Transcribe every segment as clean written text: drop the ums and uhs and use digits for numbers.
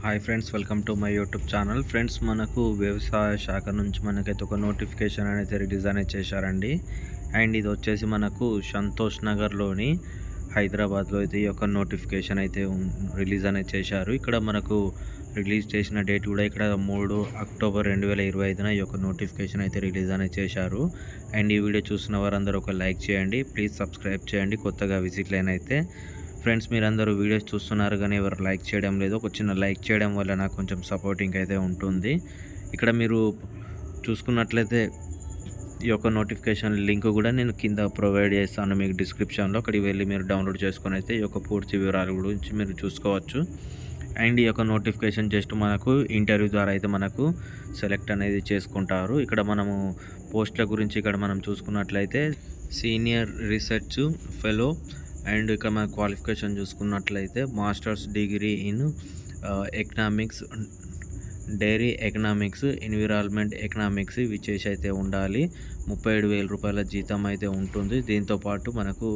Hi friends, welcome to my YouTube channel. Friends, మనకు వ్యవసాయ శాఖ నుంచి మనకైతే ఒక నోటిఫికేషన్ అనేది రిలీజ్ అనేది చేశారండి. అండ్ ఇది వచ్చేసి మనకు సంతోష్ నగర్లోని హైదరాబాద్లో అయితే ఈ యొక్క నోటిఫికేషన్ అయితే రిలీజ్ అనేది చేశారు. ఇక్కడ మనకు రిలీజ్ చేసిన డేట్ కూడా ఇక్కడ 3 అక్టోబర్ 2025న ఈ యొక్క నోటిఫికేషన్ అయితే రిలీజ్ అనేది చేశారు. అండ్ ఈ వీడియో చూసిన వారందరూ ఒక లైక్ చేయండి, ప్లీజ్ సబ్స్క్రైబ్ చేయండి. కొత్తగా విజిట్ లైనైతే ఫ్రెండ్స్, మీరందరూ వీడియోస్ చూస్తున్నారు కానీ ఎవరు లైక్ చేయడం లేదు. ఒక చిన్న లైక్ చేయడం వల్ల నాకు కొంచెం సపోర్టింగ్ అయితే ఉంటుంది. ఇక్కడ మీరు చూసుకున్నట్లయితే ఈ యొక్క నోటిఫికేషన్ లింక్ కూడా నేను కింద ప్రొవైడ్ చేస్తాను మీకు డిస్క్రిప్షన్లో. అక్కడికి వెళ్ళి మీరు డౌన్లోడ్ చేసుకొని అయితే ఈ యొక్క పూర్తి వివరాల గురించి మీరు చూసుకోవచ్చు. అండ్ ఈ యొక్క నోటిఫికేషన్ జస్ట్ మనకు ఇంటర్వ్యూ ద్వారా అయితే మనకు సెలెక్ట్ అనేది చేసుకుంటారు. ఇక్కడ మనము పోస్టుల గురించి ఇక్కడ మనం చూసుకున్నట్లయితే సీనియర్ రీసెర్చ్ ఫెలో, అండ్ ఇక్కడ మన క్వాలిఫికేషన్ చూసుకున్నట్లయితే masters degree in economics, dairy economics, environment economics ఇవి చేసి అయితే ఉండాలి. 37,000 రూపాయల జీతం అయితే ఉంటుంది. దీంతోపాటు మనకు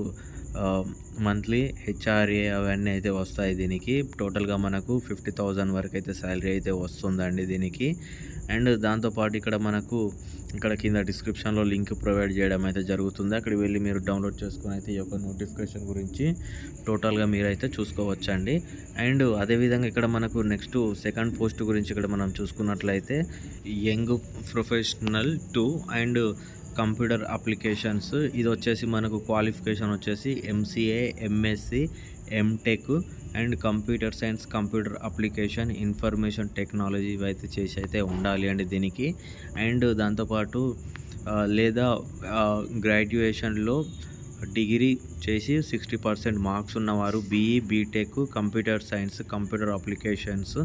మంత్లీ హెచ్ఆర్ఏ అవన్నీ అయితే వస్తాయి. దీనికి టోటల్గా మనకు 50,000 వరకు అయితే శాలరీ అయితే వస్తుందండి దీనికి. అండ్ దాంతోపాటు ఇక్కడ కింద డిస్క్రిప్షన్లో లింక్ ప్రొవైడ్ చేయడం అయితే జరుగుతుంది. అక్కడికి వెళ్ళి మీరు డౌన్లోడ్ చేసుకుని అయితే ఈ యొక్క నోటిఫికేషన్ గురించి టోటల్గా మీరైతే చూసుకోవచ్చండి. అండ్ అదేవిధంగా ఇక్కడ మనకు నెక్స్ట్ సెకండ్ పోస్ట్ గురించి ఇక్కడ మనం చూసుకున్నట్లయితే young professional 2 and computer applications. ఇది వచ్చేసి మనకు క్వాలిఫికేషన్ వచ్చేసి MCA, MSc, MTech and computer science, computer application, information technology అయితే చేసి అయితే ఉండాలి అండి దీనికి. అండ్ దాంతోపాటు లేదా గ్రాడ్యుయేషన్లో డిగ్రీ చేసి 60% మార్క్స్ ఉన్నవారు BE, BTech, computer science, computer applications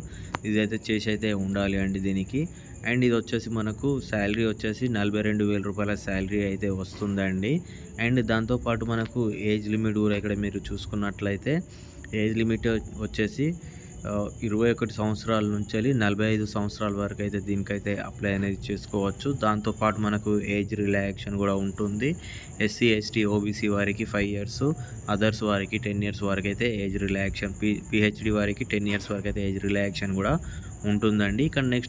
ఇదైతే చేసి అయితే ఉండాలి అండి దీనికి. అండ్ ఇది వచ్చేసి మనకు శాలరీ వచ్చేసి 42,000 రూపాయల శాలరీ అయితే వస్తుందండి. అండ్ దాంతోపాటు మనకు ఏజ్ లిమిట్ కూడా ఇక్కడ మీరు చూసుకున్నట్లయితే ఏజ్ లిమిట్ వచ్చేసి 21 సంవత్సరాల నుంచి 45 సంవత్సరాల వరకు అయితే దీనికైతే అప్లై అనేది చేసుకోవచ్చు. దాంతోపాటు మనకు ఏజ్ రిలాక్సేషన్ కూడా ఉంటుంది. ఎస్సీ, ఎస్టీ, ఓబీసీ వారికి 5 ఇయర్స్, అదర్స్ వారికి 10 ఇయర్స్ వరకు అయితే ఏజ్ రిలాక్సేషన్, పిహెచ్డి వారికి 10 ఇయర్స్ వరకు అయితే ఏజ్ రిలాక్సేషన్ కూడా ఉంటుందండి.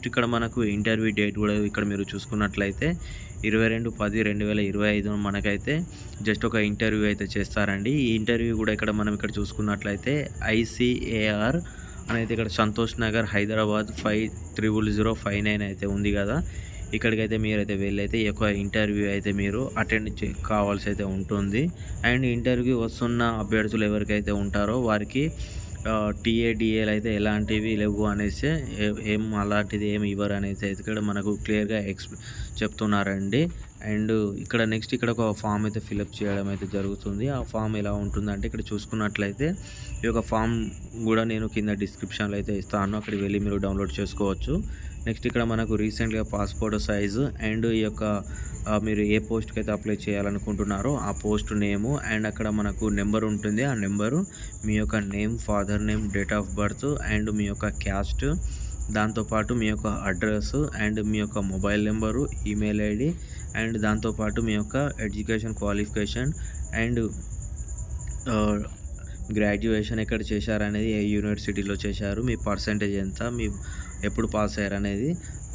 ఇక్కడ మనకు ఇంటర్వ్యూ డేట్ కూడా ఇక్కడ మీరు చూసుకున్నట్లయితే 22/10/2025 మనకైతే జస్ట్ ఒక ఇంటర్వ్యూ అయితే చేస్తారండి. ఈ ఇంటర్వ్యూ కూడా ఇక్కడ చూసుకున్నట్లయితే ICAR అనేది ఇక్కడ సంతోష్ నగర్ హైదరాబాద్ 500059 అయితే ఉంది కదా, ఇక్కడికైతే మీరైతే వెళ్ళైతే ఈ యొక్క ఇంటర్వ్యూ అయితే మీరు అటెండ్ కావాల్సి అయితే ఉంటుంది. అండ్ ఇంటర్వ్యూ వస్తున్న అభ్యర్థులు ఎవరికైతే ఉంటారో వారికి టీఏడిఏలు అయితే ఎలాంటివి లేవు అనేసి అలాంటిది ఏమి ఇవ్వరు అనేసి అయితే ఇక్కడ మనకు క్లియర్గా చెప్తున్నారండి. అండ్ ఇక్కడ ఒక ఫామ్ అయితే ఫిలప్ చేయడం అయితే జరుగుతుంది. ఆ ఫామ్ ఎలా ఉంటుందంటే ఇక్కడ చూసుకున్నట్లయితే ఈ యొక్క ఫామ్ కూడా నేను కింద డిస్క్రిప్షన్లో అయితే ఇస్తాను, అక్కడికి వెళ్ళి మీరు డౌన్లోడ్ చేసుకోవచ్చు. నెక్స్ట్ ఇక్కడ మనకు రీసెంట్గా పాస్పోర్ట్ సైజు అండ్ ఈ యొక్క మీరు ఏ పోస్ట్కి అయితే అప్లై చేయాలనుకుంటున్నారో ఆ పోస్ట్ నేము, అండ్ అక్కడ మనకు నెంబర్ ఉంటుంది. ఆ నెంబరు మీ యొక్క name, father name, date of birth and మీ యొక్క క్యాస్ట్, దాంతోపాటు మీ యొక్క అడ్రస్ అండ్ మీ యొక్క mobile number, email ID, and దాంతోపాటు మీ యొక్క ఎడ్యుకేషన్ క్వాలిఫికేషన్ అండ్ గ్రాడ్యుయేషన్ ఎక్కడ చేశారనేది, ఏ యూనివర్సిటీలో చేశారు, మీ పర్సంటేజ్ ఎంత, మీ ఎప్పుడు పాస్ అయ్యారు అనేది.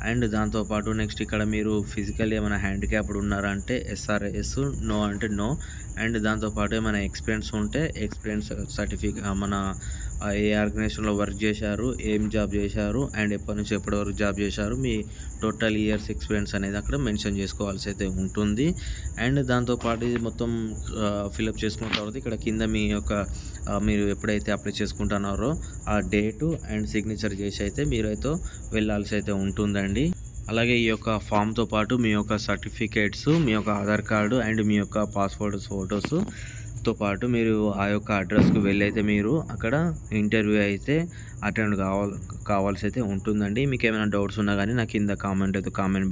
అండ్ దాంతోపాటు నెక్స్ట్ ఇక్కడ మీరు ఫిజికల్ ఏమైనా హ్యాండిక్యాప్డ్ ఉన్నారంటే SRS, నో అంటే నో. అండ్ దాంతోపాటు ఏమైనా ఎక్స్పీరియన్స్ ఉంటే ఎక్స్పీరియన్స్ సర్టిఫికేట్, మన ఏ ఆర్గనైజేషన్లో వర్క్ చేశారు, ఏం జాబ్ చేశారు అండ్ ఎప్పటి నుంచి ఎప్పటి వరకు జాబ్ చేశారు, మీ టోటల్ ఇయర్స్ ఎక్స్పీరియన్స్ అనేది అక్కడ మెన్షన్ చేసుకోవాల్సి అయితే ఉంటుంది. అండ్ దాంతోపాటు ఇది మొత్తం ఫిలప్ చేసుకున్న తర్వాత ఇక్కడ కింద మీ యొక్క మీరు ఎప్పుడైతే అప్లై చేసుకుంటున్నారో ఆ డేటు అండ్ సిగ్నేచర్ చేసి అయితే మీరైతే వెళ్ళాల్సి అయితే ఉంటుందండి. అలాగే ఈ యొక్క ఫామ్తో పాటు మీ యొక్క సర్టిఫికేట్స్, మీ యొక్క ఆధార్ కార్డు అండ్ మీ యొక్క పాస్పోర్ట్ ఫొటోస్తో పాటు మీరు ఆ యొక్క అడ్రస్కి వెళ్ళైతే మీరు అక్కడ ఇంటర్వ్యూ అయితే అటెండ్ కావాల్సి అయితే ఉంటుందండి. మీకు ఏమైనా డౌట్స్ ఉన్నా కానీ నాకు కింద కామెంట్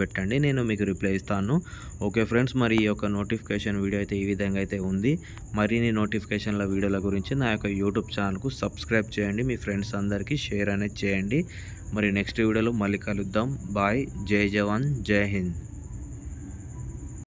పెట్టండి, నేను మీకు రిప్లై ఇస్తాను. ఓకే ఫ్రెండ్స్, మరి ఈ యొక్క నోటిఫికేషన్ వీడియో అయితే ఈ విధంగా అయితే ఉంది. మరిన్ని నోటిఫికేషన్ల వీడియోల గురించి నా యొక్క యూట్యూబ్ ఛానల్కు సబ్స్క్రైబ్ చేయండి, మీ ఫ్రెండ్స్ అందరికీ షేర్ అనేది చేయండి. మరి నెక్స్ట్ వీడియోలో మళ్ళీ కలుద్దాం. బాయ్, జై జవాన్, జై హింద్.